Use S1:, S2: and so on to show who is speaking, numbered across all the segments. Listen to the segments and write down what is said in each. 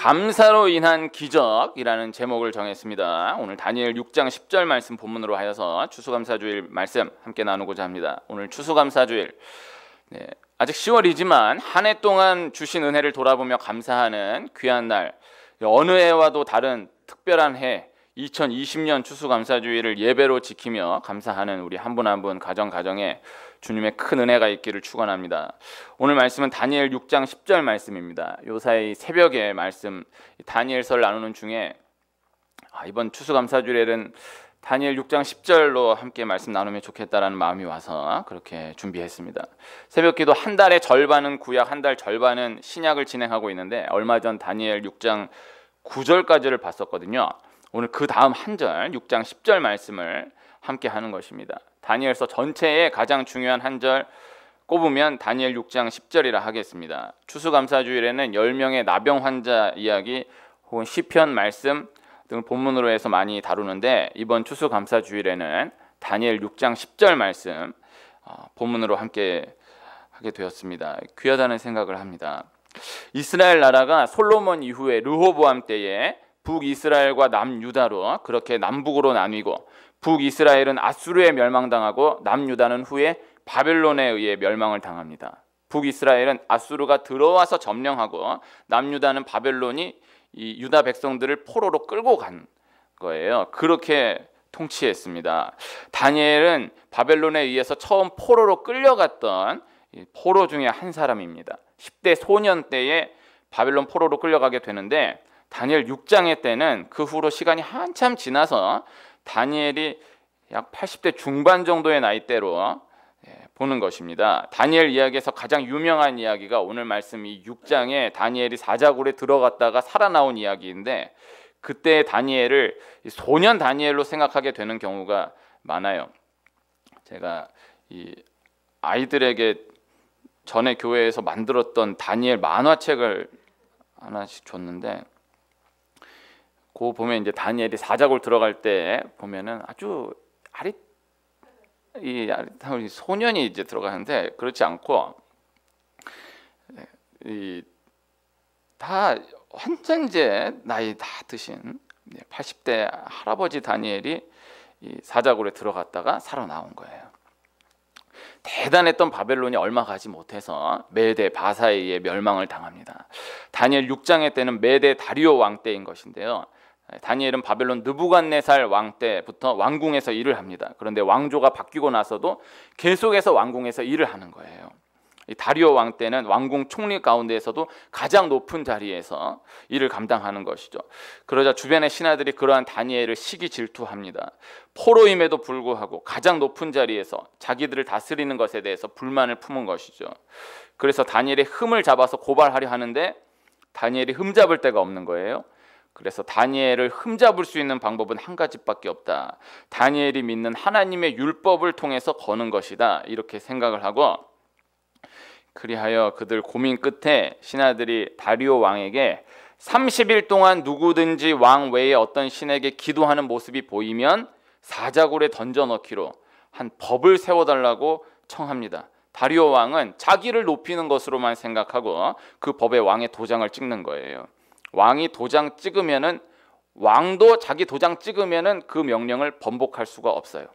S1: 감사로 인한 기적이라는 제목을 정했습니다. 오늘 다니엘 6장 10절 말씀 본문으로 하여서 추수감사주일 말씀 함께 나누고자 합니다. 오늘 추수감사주일, 아직 10월이지만 한 해 동안 주신 은혜를 돌아보며 감사하는 귀한 날, 어느 해와도 다른 특별한 해 2020년 추수감사주일을 예배로 지키며 감사하는 우리 한 분 한 분 가정에 주님의 큰 은혜가 있기를 축원합니다. 오늘 말씀은 다니엘 6장 10절 말씀입니다. 요사이 새벽에 말씀 다니엘서를 나누는 중에 이번 추수감사주일에는 다니엘 6장 10절로 함께 말씀 나누면 좋겠다라는 마음이 와서 그렇게 준비했습니다. 새벽기도 한 달의 절반은 구약, 한 달 절반은 신약을 진행하고 있는데 얼마 전 다니엘 6장 9절까지를 봤었거든요. 오늘 그 다음 한 절 6장 10절 말씀을 함께 하는 것입니다. 다니엘서 전체의 가장 중요한 한 절 꼽으면 다니엘 6장 10절이라 하겠습니다. 추수감사주일에는 10명의 나병 환자 이야기 혹은 시편 말씀 등을 본문으로 해서 많이 다루는데 이번 추수감사주일에는 다니엘 6장 10절 말씀 본문으로 함께 하게 되었습니다. 귀하다는 생각을 합니다. 이스라엘 나라가 솔로몬 이후에 르호보암 때에 북이스라엘과 남유다로 그렇게 남북으로 나뉘고 북이스라엘은 아수르에 멸망당하고 남유다는 후에 바벨론에 의해 멸망을 당합니다. 북이스라엘은 아수르가 들어와서 점령하고 남유다는 바벨론이 이 유다 백성들을 포로로 끌고 간 거예요. 그렇게 통치했습니다. 다니엘은 바벨론에 의해서 처음 포로로 끌려갔던 포로 중에 한 사람입니다. 10대 소년 때에 바벨론 포로로 끌려가게 되는데 다니엘 6장의 때는 그 후로 시간이 한참 지나서 다니엘이 약 80대 중반 정도의 나이대로 보는 것입니다. 다니엘 이야기에서 가장 유명한 이야기가 오늘 말씀 이 6장에 다니엘이 사자굴에 들어갔다가 살아나온 이야기인데 그때 다니엘을 소년 다니엘로 생각하게 되는 경우가 많아요. 제가 이 아이들에게 전에 교회에서 만들었던 다니엘 만화책을 하나씩 줬는데 그 보면 이제 다니엘이 사자굴 들어갈 때 보면은 아주 아릿한 소년이 이제 들어가는데 그렇지 않고 다 환장제 나이 다 드신 80대 할아버지 다니엘이 이 사자굴에 들어갔다가 살아나온 거예요. 대단했던 바벨론이 얼마 가지 못해서 메대 바사에 의해 멸망을 당합니다. 다니엘 6장의 때는 메대 다리오 왕 때인 것인데요. 다니엘은 바벨론 느부갓네살 왕 때부터 왕궁에서 일을 합니다. 그런데 왕조가 바뀌고 나서도 계속해서 왕궁에서 일을 하는 거예요. 이 다리오 왕 때는 왕궁 총리 가운데에서도 가장 높은 자리에서 일을 감당하는 것이죠. 그러자 주변의 신하들이 그러한 다니엘을 시기 질투합니다. 포로임에도 불구하고 가장 높은 자리에서 자기들을 다스리는 것에 대해서 불만을 품은 것이죠. 그래서 다니엘의 흠을 잡아서 고발하려 하는데 다니엘이 흠잡을 데가 없는 거예요. 그래서 다니엘을 흠잡을 수 있는 방법은 한 가지밖에 없다. 다니엘이 믿는 하나님의 율법을 통해서 거는 것이다. 이렇게 생각을 하고 그리하여 그들 고민 끝에 신하들이 다리오 왕에게 30일 동안 누구든지 왕 외에 어떤 신에게 기도하는 모습이 보이면 사자굴에 던져넣기로 한 법을 세워달라고 청합니다. 다리오 왕은 자기를 높이는 것으로만 생각하고 그 법에 왕의 도장을 찍는 거예요. 왕이 도장 찍으면은 왕도 자기 도장 찍으면은 그 명령을 번복할 수가 없어요.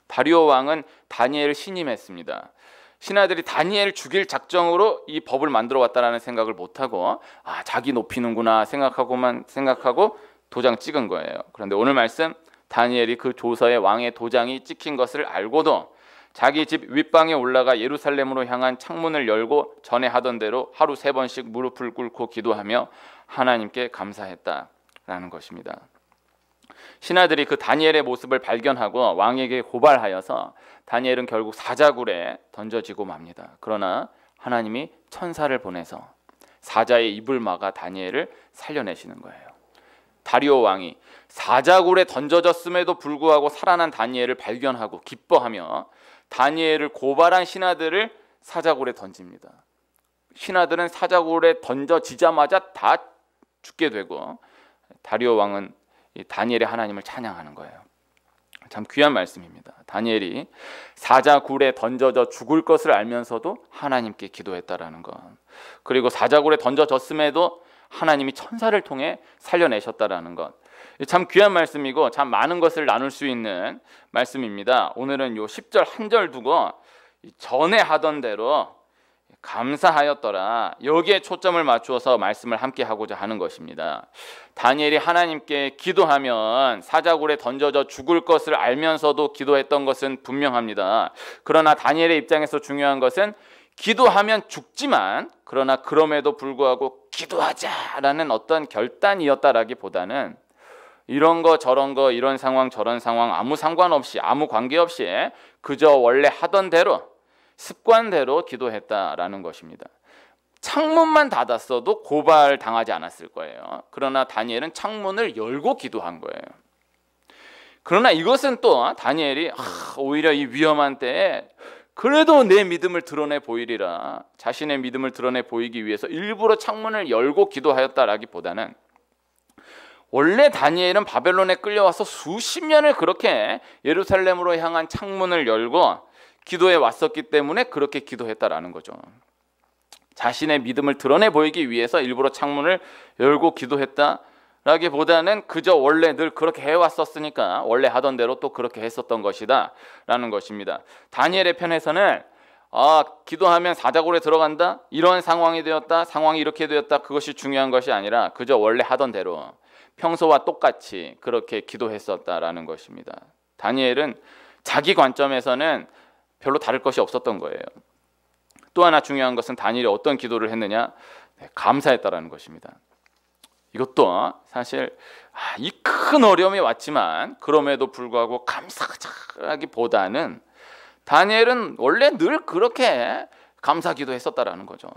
S1: 다리오 왕은 다니엘을 신임했습니다. 신하들이 다니엘을 죽일 작정으로 이 법을 만들어 왔다라는 생각을 못하고 자기 높이는구나 생각하고 도장 찍은 거예요. 그런데 오늘 말씀 다니엘이 그 조서에 왕의 도장이 찍힌 것을 알고도 자기 집 윗방에 올라가 예루살렘으로 향한 창문을 열고 전에 하던 대로 하루 3번씩 무릎을 꿇고 기도하며 하나님께 감사했다라는 것입니다. 신하들이 그 다니엘의 모습을 발견하고 왕에게 고발하여서 다니엘은 결국 사자굴에 던져지고 맙니다. 그러나 하나님이 천사를 보내서 사자의 입을 막아 다니엘을 살려내시는 거예요. 다리오 왕이 사자굴에 던져졌음에도 불구하고 살아난 다니엘을 발견하고 기뻐하며 다니엘을 고발한 신하들을 사자굴에 던집니다. 신하들은 사자굴에 던져지자마자 다 죽게 되고 다리오 왕은 다니엘의 하나님을 찬양하는 거예요. 참 귀한 말씀입니다. 다니엘이 사자굴에 던져져 죽을 것을 알면서도 하나님께 기도했다라는 것. 그리고 사자굴에 던져졌음에도 하나님이 천사를 통해 살려내셨다라는 것. 참 귀한 말씀이고 참 많은 것을 나눌 수 있는 말씀입니다. 오늘은 요 10절 한 절 두고 전에 하던 대로 감사하였더라, 여기에 초점을 맞추어서 말씀을 함께 하고자 하는 것입니다. 다니엘이 하나님께 기도하면 사자굴에 던져져 죽을 것을 알면서도 기도했던 것은 분명합니다. 그러나 다니엘의 입장에서 중요한 것은 기도하면 죽지만 그러나 그럼에도 불구하고 기도하자라는 어떤 결단이었다라기보다는 이런 거 저런 거 이런 상황 저런 상황 아무 상관없이 아무 관계없이 그저 원래 하던 대로 습관대로 기도했다라는 것입니다. 창문만 닫았어도 고발 당하지 않았을 거예요. 그러나 다니엘은 창문을 열고 기도한 거예요. 그러나 이것은 또 다니엘이 오히려 이 위험한 때에 그래도 내 믿음을 드러내 보이리라, 자신의 믿음을 드러내 보이기 위해서 일부러 창문을 열고 기도하였다라기보다는 원래 다니엘은 바벨론에 끌려와서 수십 년을 그렇게 예루살렘으로 향한 창문을 열고 기도해 왔었기 때문에 그렇게 기도했다라는 거죠. 자신의 믿음을 드러내 보이기 위해서 일부러 창문을 열고 기도했다라기보다는 그저 원래 늘 그렇게 해왔었으니까 원래 하던 대로 또 그렇게 했었던 것이다 라는 것입니다. 다니엘의 편에서는 기도하면 사자굴에 들어간다, 이런 상황이 되었다, 상황이 이렇게 되었다, 그것이 중요한 것이 아니라 그저 원래 하던 대로 평소와 똑같이 그렇게 기도했었다라는 것입니다. 다니엘은 자기 관점에서는 별로 다를 것이 없었던 거예요. 또 하나 중요한 것은 다니엘이 어떤 기도를 했느냐, 감사했다라는 것입니다. 이것도 사실 이 큰 어려움이 왔지만 그럼에도 불구하고 감사하기보다는 다니엘은 원래 늘 그렇게 감사 기도했었다라는 거죠.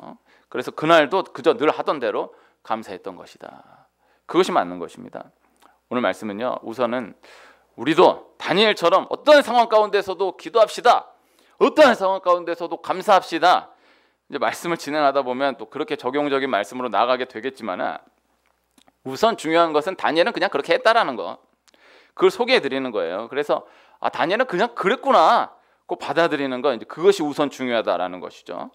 S1: 그래서 그날도 그저 늘 하던 대로 감사했던 것이다. 그것이 맞는 것입니다. 오늘 말씀은요, 우선은 우리도 다니엘처럼 어떤 상황 가운데서도 기도합시다. 어떠한 상황 가운데서도 감사합시다. 이제 말씀을 진행하다 보면 또 그렇게 적용적인 말씀으로 나가게 되겠지만 우선 중요한 것은 다니엘은 그냥 그렇게 했다라는 거, 그걸 소개해 드리는 거예요. 그래서 다니엘은 그냥 그랬구나 꼭 받아들이는 거, 이제 그것이 우선 중요하다라는 것이죠.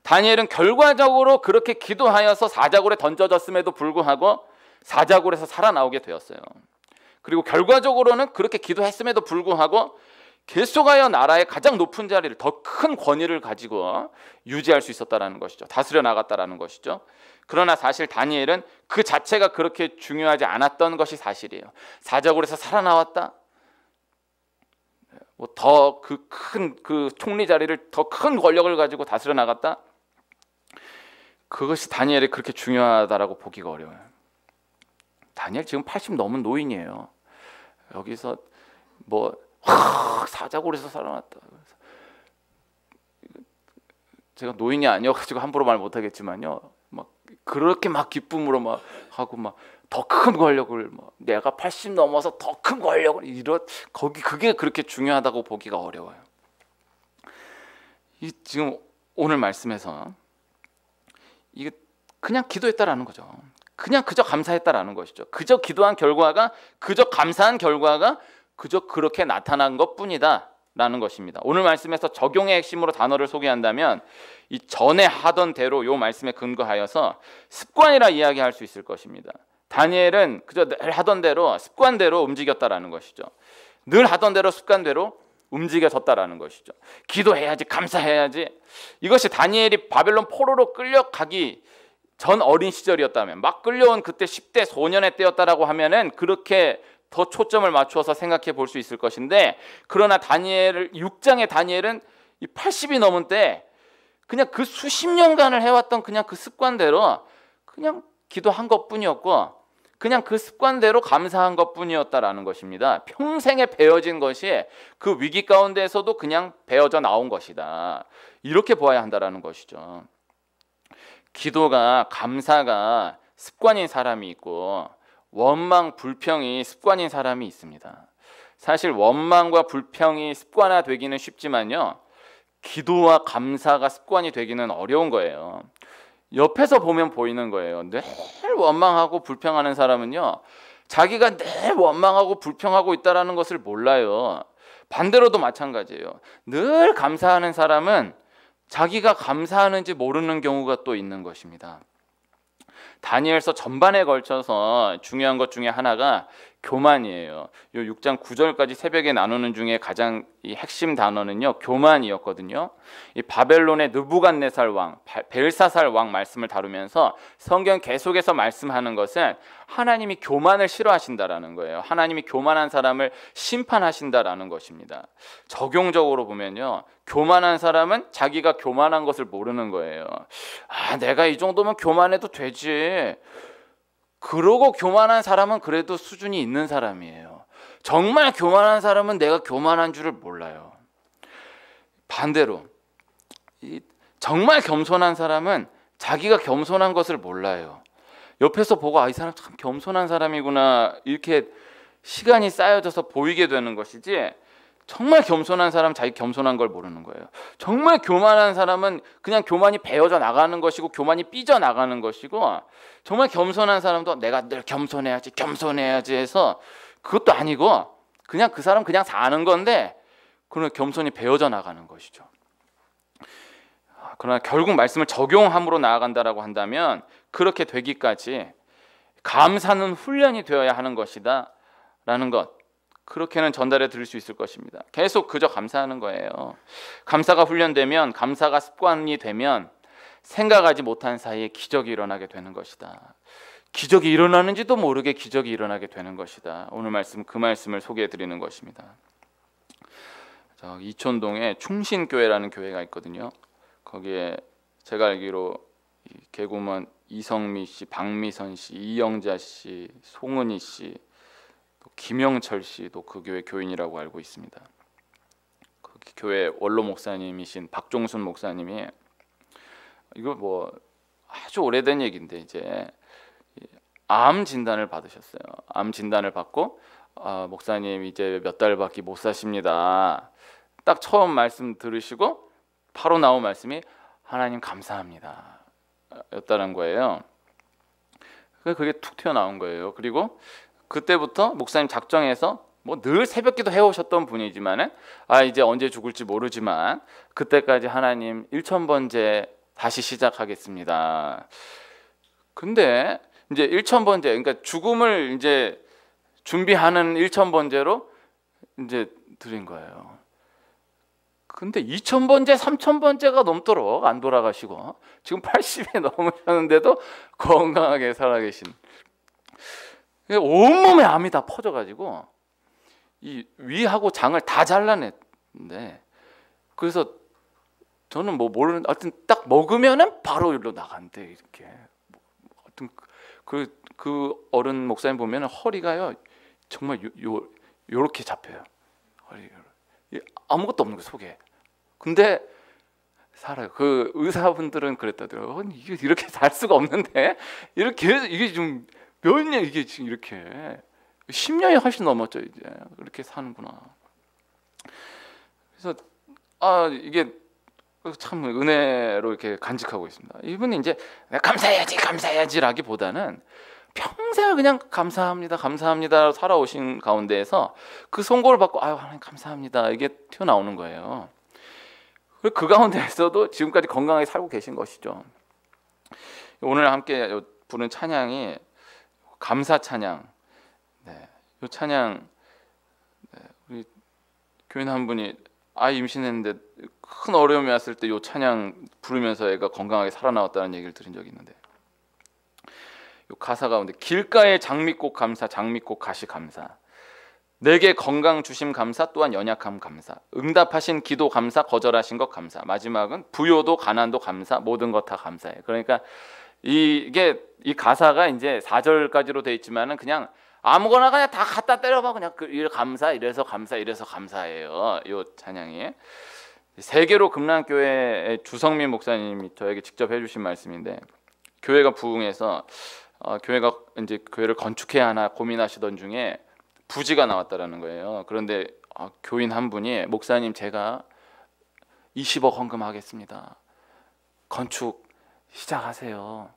S1: 다니엘은 결과적으로 그렇게 기도하여서 사자굴에 던져졌음에도 불구하고 사자굴에서 살아나오게 되었어요. 그리고 결과적으로는 그렇게 기도했음에도 불구하고 계속하여 나라의 가장 높은 자리를, 더 큰 권위를 가지고 유지할 수 있었다라는 것이죠. 다스려 나갔다라는 것이죠. 그러나 사실 다니엘은 그 자체가 그렇게 중요하지 않았던 것이 사실이에요. 사자굴에서 살아나왔다, 더 그 큰 그 총리 자리를, 더 큰 권력을 가지고 다스려 나갔다, 그것이 다니엘이 그렇게 중요하다라고 보기가 어려워요. 다니엘 지금 80 넘은 노인이에요. 여기서 사자굴에서 살아났다. 제가 노인이 아니어가지고 함부로 말 못하겠지만요, 그렇게 기쁨으로 하고 더 큰 권력을, 내가 80 넘어서 더 큰 권력을 그게 그렇게 중요하다고 보기가 어려워요. 지금 오늘 말씀에서 이게 그냥 기도했다라는 거죠. 그냥 그저 감사했다라는 것이죠. 그저 기도한 결과가, 그저 감사한 결과가 그저 그렇게 나타난 것뿐이다 라는 것입니다. 오늘 말씀에서 적용의 핵심으로 단어를 소개한다면 이 전에 하던 대로 이 말씀에 근거하여서 습관이라 이야기할 수 있을 것입니다. 다니엘은 그저 늘 하던 대로 습관대로 움직였다라는 것이죠. 늘 하던 대로 습관대로 움직여졌다라는 것이죠. 기도해야지, 감사해야지. 이것이 다니엘이 바벨론 포로로 끌려가기 전 어린 시절이었다면, 막 끌려온 그때 10대 소년의 때였다라고 하면은 그렇게 더 초점을 맞추어서 생각해 볼 수 있을 것인데, 그러나 6장의 다니엘은 이 80이 넘은 때 그냥 그 수십 년간을 해왔던 그냥 그 습관대로 그냥 기도한 것뿐이었고, 그냥 그 습관대로 감사한 것뿐이었다라는 것입니다. 평생에 배어진 것이 그 위기 가운데에서도 그냥 배어져 나온 것이다, 이렇게 보아야 한다라는 것이죠. 기도가, 감사가 습관인 사람이 있고 원망, 불평이 습관인 사람이 있습니다. 사실 원망과 불평이 습관화되기는 쉽지만요, 기도와 감사가 습관이 되기는 어려운 거예요. 옆에서 보면 보이는 거예요. 늘 원망하고 불평하는 사람은요, 자기가 늘 원망하고 불평하고 있다는 것을 몰라요. 반대로도 마찬가지예요. 늘 감사하는 사람은 자기가 감사하는지 모르는 경우가 또 있는 것입니다. 다니엘서 전반에 걸쳐서 중요한 것 중에 하나가 교만이에요. 요 6장 9절까지 새벽에 나누는 중에 가장 이 핵심 단어는요, 교만이었거든요. 이 바벨론의 느부갓네살 왕, 벨사살 왕 말씀을 다루면서 성경 계속해서 말씀하는 것은 하나님이 교만을 싫어하신다라는 거예요. 하나님이 교만한 사람을 심판하신다라는 것입니다. 적용적으로 보면요, 교만한 사람은 자기가 교만한 것을 모르는 거예요. 아, 내가 이 정도면 교만해도 되지. 그러고 교만한 사람은 그래도 수준이 있는 사람이에요. 정말 교만한 사람은 내가 교만한 줄을 몰라요. 반대로 정말 겸손한 사람은 자기가 겸손한 것을 몰라요. 옆에서 보고 이 사람 참 겸손한 사람이구나 이렇게 시간이 쌓여져서 보이게 되는 것이지, 정말 겸손한 사람은 자기 겸손한 걸 모르는 거예요. 정말 교만한 사람은 그냥 교만이 배어져 나가는 것이고 교만이 삐져 나가는 것이고, 정말 겸손한 사람도 내가 늘 겸손해야지 해서 그것도 아니고 그냥 그 사람 그냥 사는 건데 그런 겸손이 배어져 나가는 것이죠. 그러나 결국 말씀을 적용함으로 나아간다라고 한다면 그렇게 되기까지 감사는 훈련이 되어야 하는 것이다 라는 것, 그렇게는 전달해 드릴 수 있을 것입니다. 계속 그저 감사하는 거예요. 감사가 훈련되면, 감사가 습관이 되면 생각하지 못한 사이에 기적이 일어나게 되는 것이다. 기적이 일어나는지도 모르게 기적이 일어나게 되는 것이다. 오늘 말씀, 그 말씀을 소개해 드리는 것입니다. 이촌동에 충신교회라는 교회가 있거든요. 거기에 제가 알기로 개구먼 이성미 씨, 박미선 씨, 이영자 씨, 송은희 씨, 김영철 씨도 그 교회 교인이라고 알고 있습니다. 그 교회 원로 목사님이신 박종순 목사님이, 이거 뭐 아주 오래된 얘기인데 이제 암 진단을 받으셨어요. 암 진단을 받고 목사님 이제 몇 달밖에 못 사십니다. 딱 처음 말씀 들으시고 바로 나온 말씀이 하나님 감사합니다 였다는 거예요. 그게 툭 튀어나온 거예요. 그리고 그때부터 목사님 작정해서 뭐 늘 새벽기도 해오셨던 분이지만은 이제 언제 죽을지 모르지만 그때까지 하나님 1000번째 다시 시작하겠습니다. 근데 이제 1000번째, 그러니까 죽음을 이제 준비하는 1000번째로 이제 드린 거예요. 근데 2000번째, 3000번째가 넘도록 안 돌아가시고 지금 80이 넘으셨는데도 건강하게 살아계신, 온몸에 암이 다 퍼져가지고 이 위하고 장을 다 잘라냈는데, 그래서 저는 뭐 모르는, 하여튼 딱 먹으면은 바로 일로 나간대 이렇게. 하여튼 그 어른 목사님 보면은 허리가요 정말 요렇게 잡혀요. 아무것도 없는 거 속에. 근데 살아요. 그 의사분들은 그랬다더라고요. 이게 이렇게 살 수가 없는데 이렇게 이게 좀 몇 년, 이게 지금 이렇게 10년이 훨씬 넘었죠. 이제 이렇게 사는구나. 그래서 이게 참 은혜로 이렇게 간직하고 있습니다. 이분이 이제 감사해야지라기보다는 평생을 그냥 감사합니다 살아오신 가운데에서 그 선고를 받고 하나님 감사합니다 이게 튀어나오는 거예요. 그 가운데에서도 지금까지 건강하게 살고 계신 것이죠. 오늘 함께 부른 찬양이 감사 찬양. 이 찬양, 우리 교인 한 분이 아이 임신했는데 큰 어려움이 왔을 때 이 찬양 부르면서 애가 건강하게 살아나왔다는 얘기를 들은 적이 있는데, 이 가사 가운데 길가의 장미꽃 감사, 장미꽃 가시 감사, 내게 건강 주심 감사, 또한 연약함 감사, 응답하신 기도 감사, 거절하신 것 감사, 마지막은 부요도 가난도 감사, 모든 것 다 감사해. 그러니까 이게 이 가사가 이제 4절까지로 돼 있지만은 그냥 아무거나 그냥 다 갖다 때려봐 그냥 감사, 이래서 감사해요. 이 찬양이 세계로 금랑교회 주성민 목사님이 저에게 직접 해주신 말씀인데, 교회가 부흥해서 교회가 이제 교회를 건축해야 하나 고민하시던 중에 부지가 나왔다라는 거예요. 그런데 교인 한 분이 목사님 제가 20억 헌금하겠습니다. 건축 시작하세요.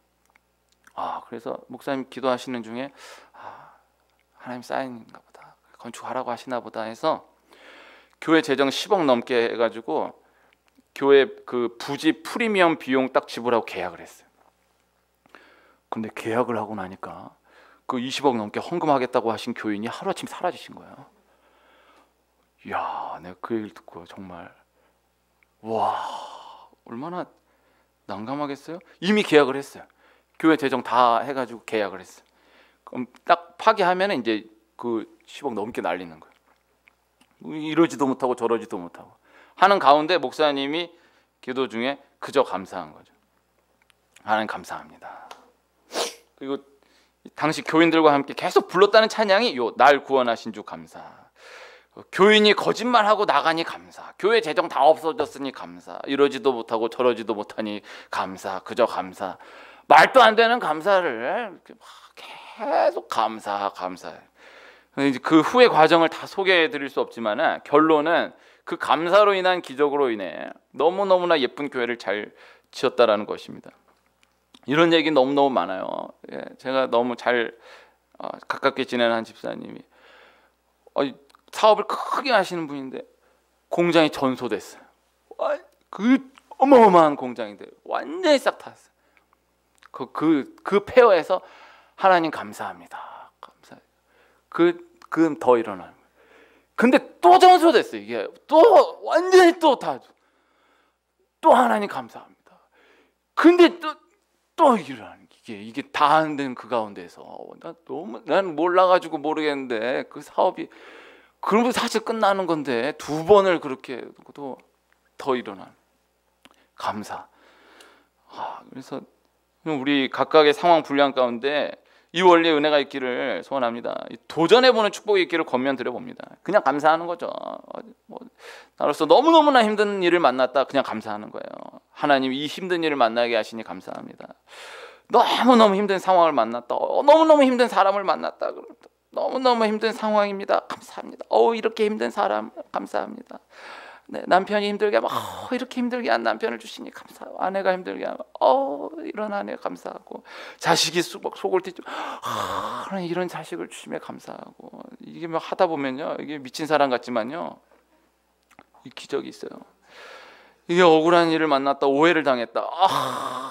S1: 그래서 목사님 기도하시는 중에 하나님 사인인가 보다, 건축하라고 하시나 보다 해서 교회 재정 10억 넘게 해가지고 교회 그 부지 프리미엄 비용 딱 지불하고 계약을 했어요. 근데 계약을 하고 나니까 그 20억 넘게 헌금하겠다고 하신 교인이 하루아침에 사라지신 거예요. 이야, 내가 그 얘기를 듣고 정말 와, 얼마나 난감하겠어요. 이미 계약을 했어요. 교회 재정 다 해가지고 계약을 했어요. 그럼 딱 파기하면 이제 그 10억 넘게 날리는 거예요. 이러지도 못하고 저러지도 못하고 하는 가운데 목사님이 기도 중에 그저 감사한 거죠. 하나님 감사합니다. 그리고 당시 교인들과 함께 계속 불렀다는 찬양이 요 날 구원하신 주 감사, 교인이 거짓말하고 나가니 감사, 교회 재정 다 없어졌으니 감사, 이러지도 못하고 저러지도 못하니 감사, 그저 감사, 말도 안 되는 감사를 계속 감사. 그 후의 과정을 다 소개해 드릴 수 없지만 결론은 그 감사로 인한 기적으로 인해 너무너무나 예쁜 교회를 잘 지었다라는 것입니다. 이런 얘기 너무너무 많아요. 제가 너무 잘 가깝게 지내는 한 집사님이 사업을 크게 하시는 분인데 공장이 전소됐어요. 그 어마어마한 공장인데 완전히 싹 탔어요. 그 폐허에서 하나님 감사합니다. 그 더 일어나는 거예요. 근데 또 전소됐어요. 이게 또 완전히 또 하나님 감사합니다. 근데 또 일어나는 이게 다 안 된 그 가운데서 난 몰라가지고 모르겠는데 그 사업이 그러면 사실 끝나는 건데 두 번을 그렇게 더 일어나는 감사. 그래서 우리 각각의 상황 분량 가운데 이 원리의 은혜가 있기를 소원합니다. 도전해보는 축복이 있기를 권면드려 봅니다. 그냥 감사하는 거죠. 나로서 너무너무나 힘든 일을 만났다, 그냥 감사하는 거예요. 하나님이 이 힘든 일을 만나게 하시니 감사합니다. 너무너무 힘든 상황을 만났다, 너무너무 힘든 사람을 만났다, 너무너무 힘든 상황입니다. 감사합니다. 이렇게 힘든 사람 감사합니다. 네, 남편이 힘들게 하면 이렇게 힘들게 한 남편을 주시니 감사하고, 아내가 힘들게 하면 이런 아내 감사하고, 자식이 속을 튀죠, 이런 자식을 주시면 감사하고, 이게 뭐 하다 보면요, 이게 미친 사람 같지만요, 이 기적이 있어요. 이게 억울한 일을 만났다, 오해를 당했다,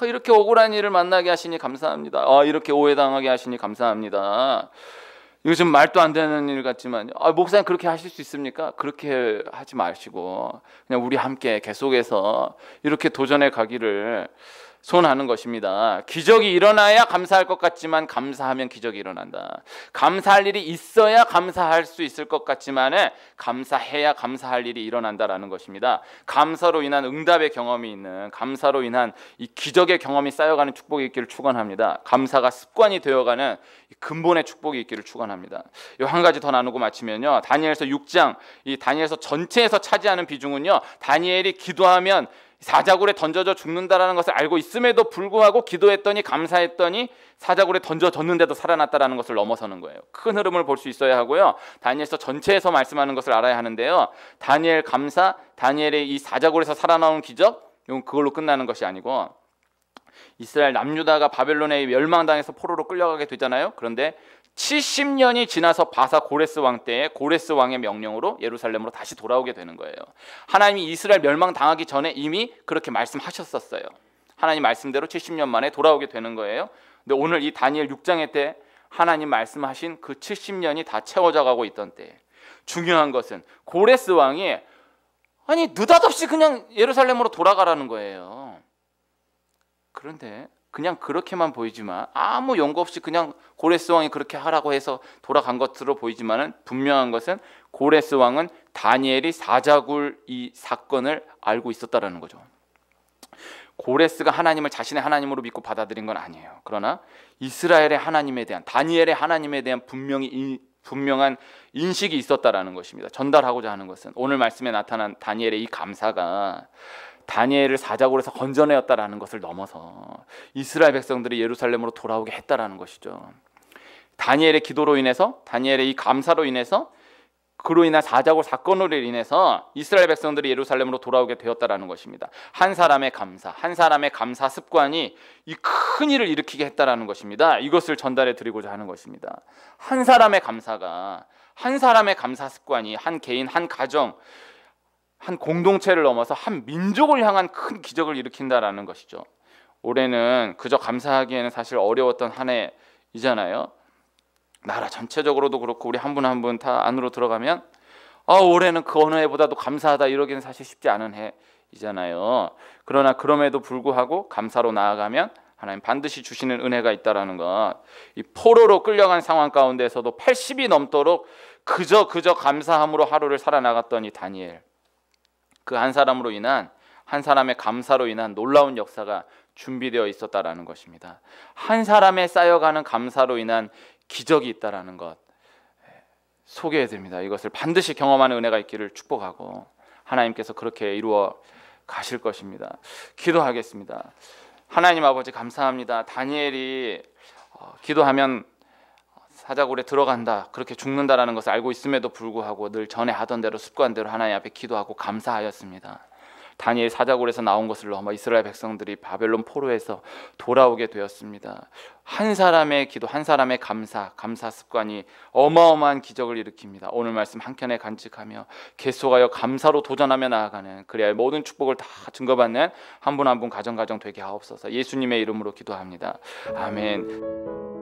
S1: 이렇게 억울한 일을 만나게 하시니 감사합니다. 이렇게 오해당하게 하시니 감사합니다. 요즘 말도 안 되는 일 같지만 목사님 그렇게 하실 수 있습니까? 그렇게 하지 마시고 그냥 우리 함께 계속해서 이렇게 도전해 가기를 소원하는 것입니다. 기적이 일어나야 감사할 것 같지만 감사하면 기적이 일어난다. 감사할 일이 있어야 감사할 수 있을 것 같지만 감사해야 감사할 일이 일어난다라는 것입니다. 감사로 인한 응답의 경험이 있는, 감사로 인한 이 기적의 경험이 쌓여가는 축복이 있기를 축원합니다. 감사가 습관이 되어가는 근본의 축복이 있기를 축원합니다. 이 한 가지 더 나누고 마치면요, 다니엘서 6장, 이 다니엘서 전체에서 차지하는 비중은요, 다니엘이 기도하면 사자굴에 던져져 죽는다라는 것을 알고 있음에도 불구하고 기도했더니 감사했더니 사자굴에 던져졌는데도 살아났다라는 것을 넘어서는 거예요. 큰 흐름을 볼 수 있어야 하고요, 다니엘서 전체에서 말씀하는 것을 알아야 하는데요, 다니엘 감사, 다니엘의 이 사자굴에서 살아나온 기적, 이건 그걸로 끝나는 것이 아니고, 이스라엘 남유다가 바벨론에 멸망당해서 포로로 끌려가게 되잖아요. 그런데 70년이 지나서 바사 고레스 왕 때에 고레스 왕의 명령으로 예루살렘으로 다시 돌아오게 되는 거예요. 하나님이 이스라엘 멸망당하기 전에 이미 그렇게 말씀하셨었어요. 하나님 말씀대로 70년 만에 돌아오게 되는 거예요. 근데 오늘 이 다니엘 6장의 때 하나님 말씀하신 그 70년이 다 채워져 가고 있던 때, 중요한 것은 고레스 왕이 느닷없이 그냥 예루살렘으로 돌아가라는 거예요. 그런데 그냥 그렇게만 보이지만, 아무 연고 없이 그냥 고레스 왕이 그렇게 하라고 해서 돌아간 것으로 보이지만은, 분명한 것은 고레스 왕은 다니엘이 사자굴 이 사건을 알고 있었다라는 거죠. 고레스가 하나님을 자신의 하나님으로 믿고 받아들인 건 아니에요. 그러나 이스라엘의 하나님에 대한, 다니엘의 하나님에 대한 분명한 인식이 있었다라는 것입니다. 전달하고자 하는 것은 오늘 말씀에 나타난 다니엘의 이 감사가 다니엘을 사자굴에서 건져내었다라는 것을 넘어서 이스라엘 백성들이 예루살렘으로 돌아오게 했다라는 것이죠. 다니엘의 기도로 인해서, 다니엘의 이 감사로 인해서, 그로 인한 사자굴 사건으로 인해서 이스라엘 백성들이 예루살렘으로 돌아오게 되었다라는 것입니다. 한 사람의 감사 습관이 이 큰 일을 일으키게 했다라는 것입니다. 이것을 전달해 드리고자 하는 것입니다. 한 사람의 감사 습관이 한 개인, 한 가정, 한 공동체를 넘어서 한 민족을 향한 큰 기적을 일으킨다라는 것이죠. 올해는 그저 감사하기에는 사실 어려웠던 한 해이잖아요. 나라 전체적으로도 그렇고 우리 한 분 한 분 다 안으로 들어가면 올해는 그 어느 해보다도 감사하다 이러기는 사실 쉽지 않은 해이잖아요. 그러나 그럼에도 불구하고 감사로 나아가면 하나님 반드시 주시는 은혜가 있다라는 것. 이 포로로 끌려간 상황 가운데서도 80이 넘도록 그저 감사함으로 하루를 살아나갔던 이 다니엘. 그 한 사람으로 인한 한 사람의 감사로 인한 놀라운 역사가 준비되어 있었다라는 것입니다. 한 사람의 쌓여가는 감사로 인한 기적이 있다라는 것 소개해 드립니다. 이것을 반드시 경험하는 은혜가 있기를 축복하고 하나님께서 그렇게 이루어 가실 것입니다. 기도하겠습니다. 하나님 아버지 감사합니다. 다니엘이 기도하면 사자굴에 들어간다, 그렇게 죽는다라는 것을 알고 있음에도 불구하고 늘 전에 하던 대로 습관대로 하나님 앞에 기도하고 감사하였습니다. 다니엘 사자굴에서 나온 것을 넘어 이스라엘 백성들이 바벨론 포로에서 돌아오게 되었습니다. 한 사람의 기도, 한 사람의 감사 습관이 어마어마한 기적을 일으킵니다. 오늘 말씀 한켠에 간직하며 계속하여 감사로 도전하며 나아가는, 그래야 모든 축복을 다 증거받는 한 분 한 분 가정 되게 하옵소서. 예수님의 이름으로 기도합니다. 아멘.